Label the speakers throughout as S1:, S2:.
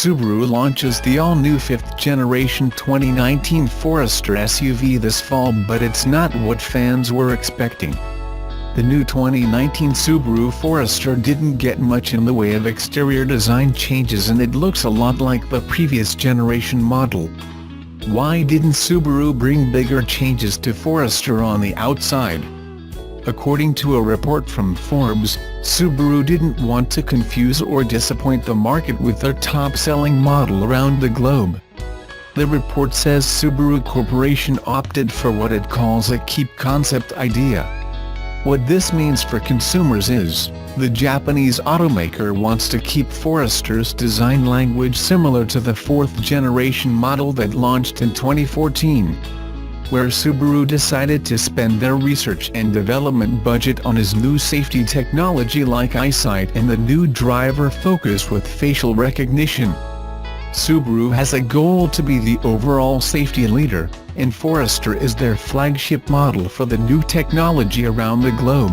S1: Subaru launches the all-new 5th generation 2019 Forester SUV this fall, but it's not what fans were expecting. The new 2019 Subaru Forester didn't get much in the way of exterior design changes, and it looks a lot like the previous generation model. Why didn't Subaru bring bigger changes to Forester on the outside? According to a report from Forbes, Subaru didn't want to confuse or disappoint the market with their top-selling model around the globe. The report says Subaru Corporation opted for what it calls a keep concept idea. What this means for consumers is, the Japanese automaker wants to keep Forester's design language similar to the 4th generation model that launched in 2014. Where Subaru decided to spend their research and development budget on his new safety technology like EyeSight and the new driver focus with facial recognition. Subaru has a goal to be the overall safety leader, and Forester is their flagship model for the new technology around the globe.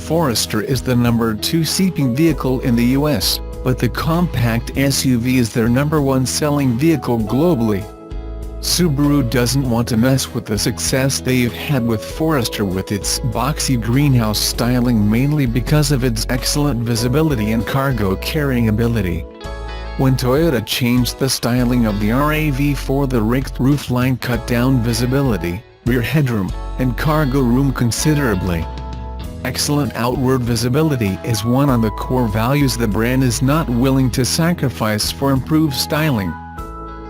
S1: Forester is the number 2 seating vehicle in the US, but the compact SUV is their number 1 selling vehicle globally. Subaru doesn't want to mess with the success they've had with Forester with its boxy greenhouse styling, mainly because of its excellent visibility and cargo carrying ability. When Toyota changed the styling of the RAV4, the raked roofline cut down visibility, rear headroom, and cargo room considerably. Excellent outward visibility is one of the core values the brand is not willing to sacrifice for improved styling.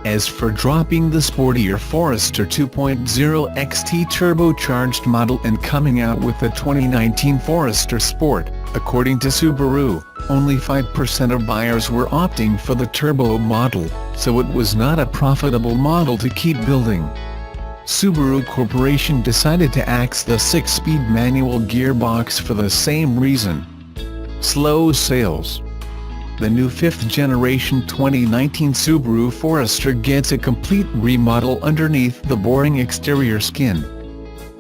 S1: As for dropping the sportier Forester 2.0 XT turbocharged model and coming out with the 2019 Forester Sport, according to Subaru, only 5% of buyers were opting for the turbo model, so it was not a profitable model to keep building. Subaru Corporation decided to axe the 6-speed manual gearbox for the same reason: slow sales. The new 5th generation 2019 Subaru Forester gets a complete remodel underneath the boring exterior skin.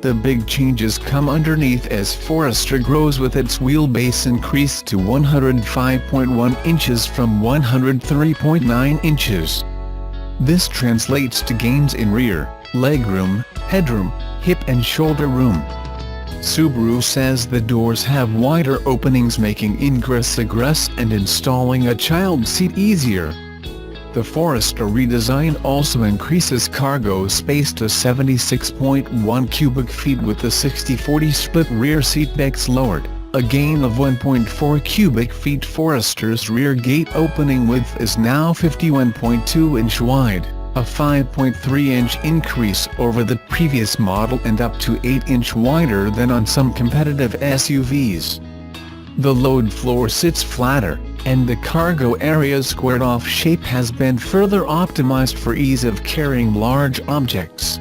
S1: The big changes come underneath as Forester grows, with its wheelbase increased to 105.1 inches from 103.9 inches. This translates to gains in rear, legroom, headroom, hip and shoulder room. Subaru says the doors have wider openings, making ingress-egress and installing a child seat easier. The Forester redesign also increases cargo space to 76.1 cubic feet with the 60-40 split rear seatbacks lowered, a gain of 1.4 cubic feet. Forester's rear gate opening width is now 51.2 inch wide, a 5.3-inch increase over the previous model and up to 8-inch wider than on some competitive SUVs. The load floor sits flatter, and the cargo area's squared-off shape has been further optimized for ease of carrying large objects.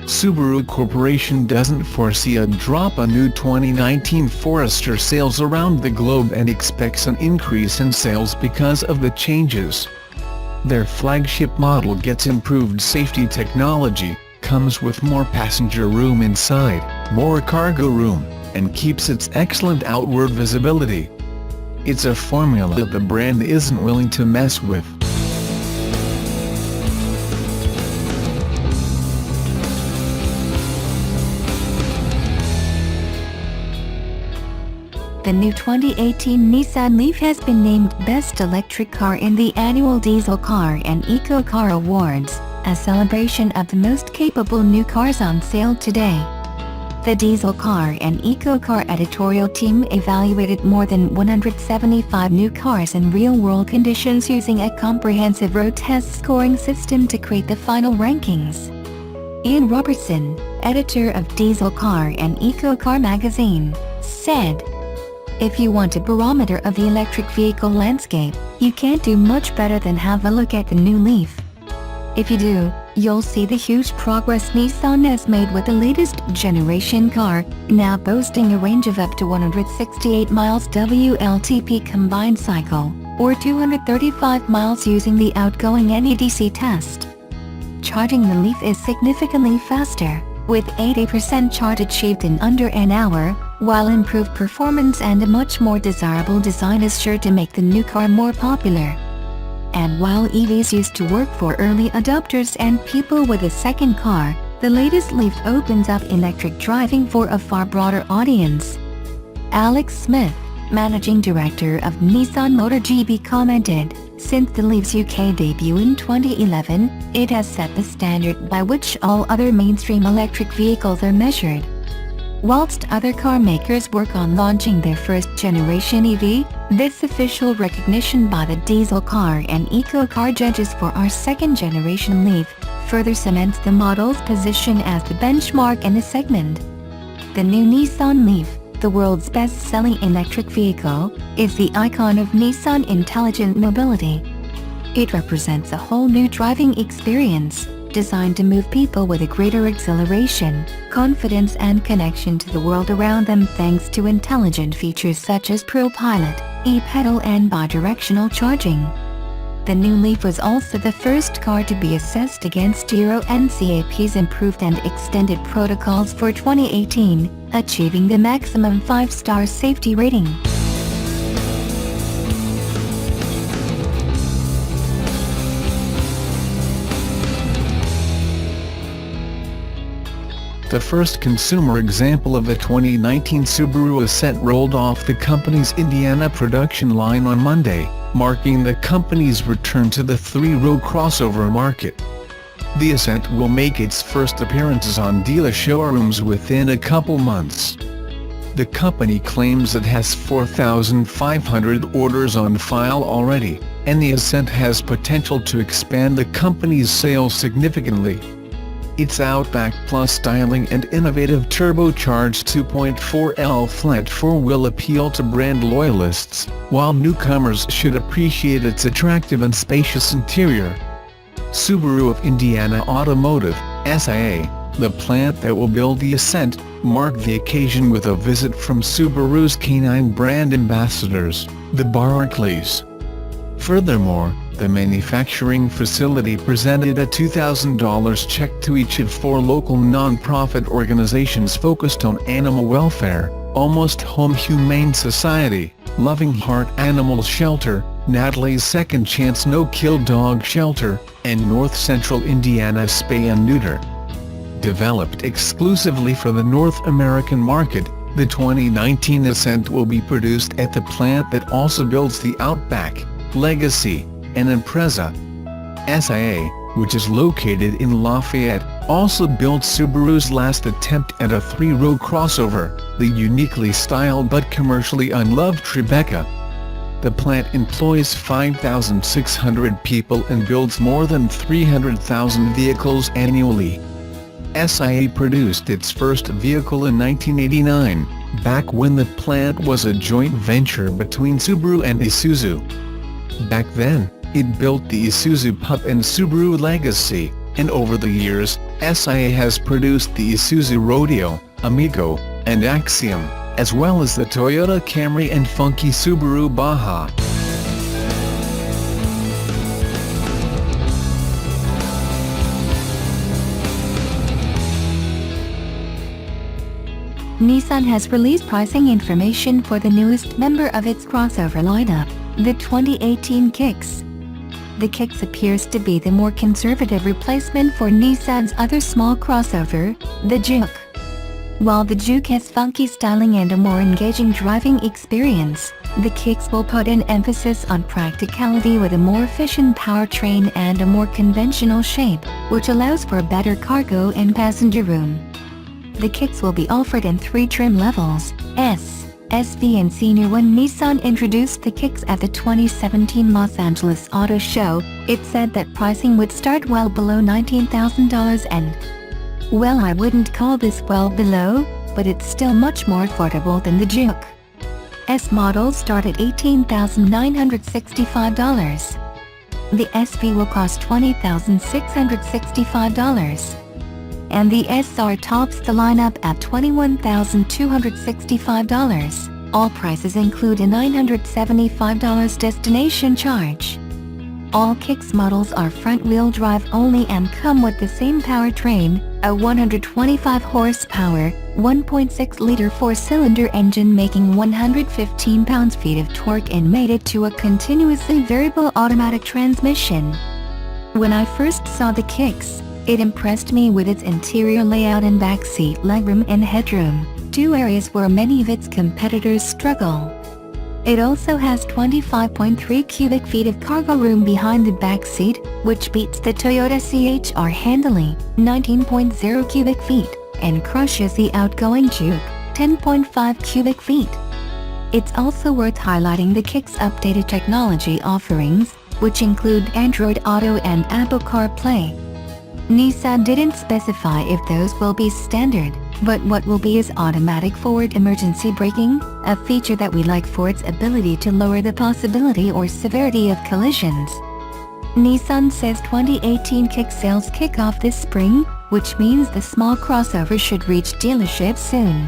S1: Subaru Corporation doesn't foresee a drop in new 2019 Forester sales around the globe and expects an increase in sales because of the changes. Their flagship model gets improved safety technology, comes with more passenger room inside, more cargo room, and keeps its excellent outward visibility. It's a formula the brand isn't willing to mess with.
S2: The new 2018 Nissan Leaf has been named Best Electric Car in the annual Diesel Car and Eco Car Awards, a celebration of the most capable new cars on sale today. The Diesel Car and Eco Car editorial team evaluated more than 175 new cars in real-world conditions using a comprehensive road test scoring system to create the final rankings. Ian Robertson, editor of Diesel Car and Eco Car magazine, said, "If you want a barometer of the electric vehicle landscape, you can't do much better than have a look at the new Leaf. If you do, you'll see the huge progress Nissan has made with the latest generation car, now boasting a range of up to 168 miles WLTP combined cycle, or 235 miles using the outgoing NEDC test. Charging the Leaf is significantly faster, with 80% charge achieved in under an hour, while improved performance and a much more desirable design is sure to make the new car more popular." And while EVs used to work for early adopters and people with a second car, the latest Leaf opens up electric driving for a far broader audience. Alex Smith, managing director of Nissan Motor GB, commented, "Since the Leaf's UK debut in 2011, it has set the standard by which all other mainstream electric vehicles are measured." Whilst other car makers work on launching their first-generation EV, this official recognition by the diesel car and eco-car judges for our second-generation Leaf further cements the model's position as the benchmark in the segment. The new Nissan Leaf, the world's best-selling electric vehicle, is the icon of Nissan intelligent mobility. It represents a whole new driving experience, designed to move people with a greater exhilaration, confidence and connection to the world around them thanks to intelligent features such as ProPilot, e-pedal and bidirectional charging. The new Leaf was also the first car to be assessed against Euro NCAP's improved and extended protocols for 2018, achieving the maximum 5-star safety rating.
S1: The first consumer example of a 2019 Subaru Ascent rolled off the company's Indiana production line on Monday, marking the company's return to the three-row crossover market. The Ascent will make its first appearances on dealer showrooms within a couple months. The company claims it has 4,500 orders on file already, and the Ascent has potential to expand the company's sales significantly. Its Outback Plus styling and innovative turbocharged 2.4L flat 4 will appeal to brand loyalists, while newcomers should appreciate its attractive and spacious interior. Subaru of Indiana Automotive, SIA, the plant that will build the Ascent, marked the occasion with a visit from Subaru's canine brand ambassadors, the Barkleys. Furthermore, the manufacturing facility presented a $2,000 check to each of 4 local non-profit organizations focused on animal welfare: Almost Home Humane Society, Loving Heart Animal Shelter, Natalie's Second Chance No-Kill Dog Shelter, and North Central Indiana Spay and Neuter. Developed exclusively for the North American market, the 2019 Ascent will be produced at the plant that also builds the Outback, Legacy, and Impreza. SIA, which is located in Lafayette, also built Subaru's last attempt at a three-row crossover, the uniquely styled but commercially unloved Tribeca. The plant employs 5,600 people and builds more than 300,000 vehicles annually. SIA produced its first vehicle in 1989, back when the plant was a joint venture between Subaru and Isuzu. Back then, it built the Isuzu Pup and Subaru Legacy, and over the years, SIA has produced the Isuzu Rodeo, Amigo, and Axiom, as well as the Toyota Camry and funky Subaru Baja.
S2: Nissan has released pricing information for the newest member of its crossover lineup, the 2018 Kicks. The Kicks appears to be the more conservative replacement for Nissan's other small crossover, the Juke. While the Juke has funky styling and a more engaging driving experience, the Kicks will put an emphasis on practicality with a more efficient powertrain and a more conventional shape, which allows for better cargo and passenger room. The Kicks will be offered in 3 trim levels, S, SV and Senior. When Nissan introduced the Kicks at the 2017 Los Angeles Auto Show, it said that pricing would start well below $19,000 and, well, I wouldn't call this well below, but it's still much more affordable than the Juke. S models start at $18,965. The SV will cost $20,665. And the SR tops the lineup at $21,265. All prices include a $975 destination charge. All Kicks models are front-wheel drive only and come with the same powertrain, a 125 horsepower, 1.6-liter four-cylinder engine making 115 pounds-feet of torque and mated to a continuously variable automatic transmission. When I first saw the Kicks, it impressed me with its interior layout and backseat legroom and headroom, two areas where many of its competitors struggle. It also has 25.3 cubic feet of cargo room behind the back seat, which beats the Toyota CHR handily, 19.0 cubic feet, and crushes the outgoing Juke, 10.5 cubic feet. It's also worth highlighting the Kicks' updated technology offerings, which include Android Auto and Apple CarPlay. Nissan didn't specify if those will be standard, but what will be is automatic forward emergency braking, a feature that we like for its ability to lower the possibility or severity of collisions. Nissan says 2018 Kicks sales kick off this spring, which means the small crossover should reach dealerships soon.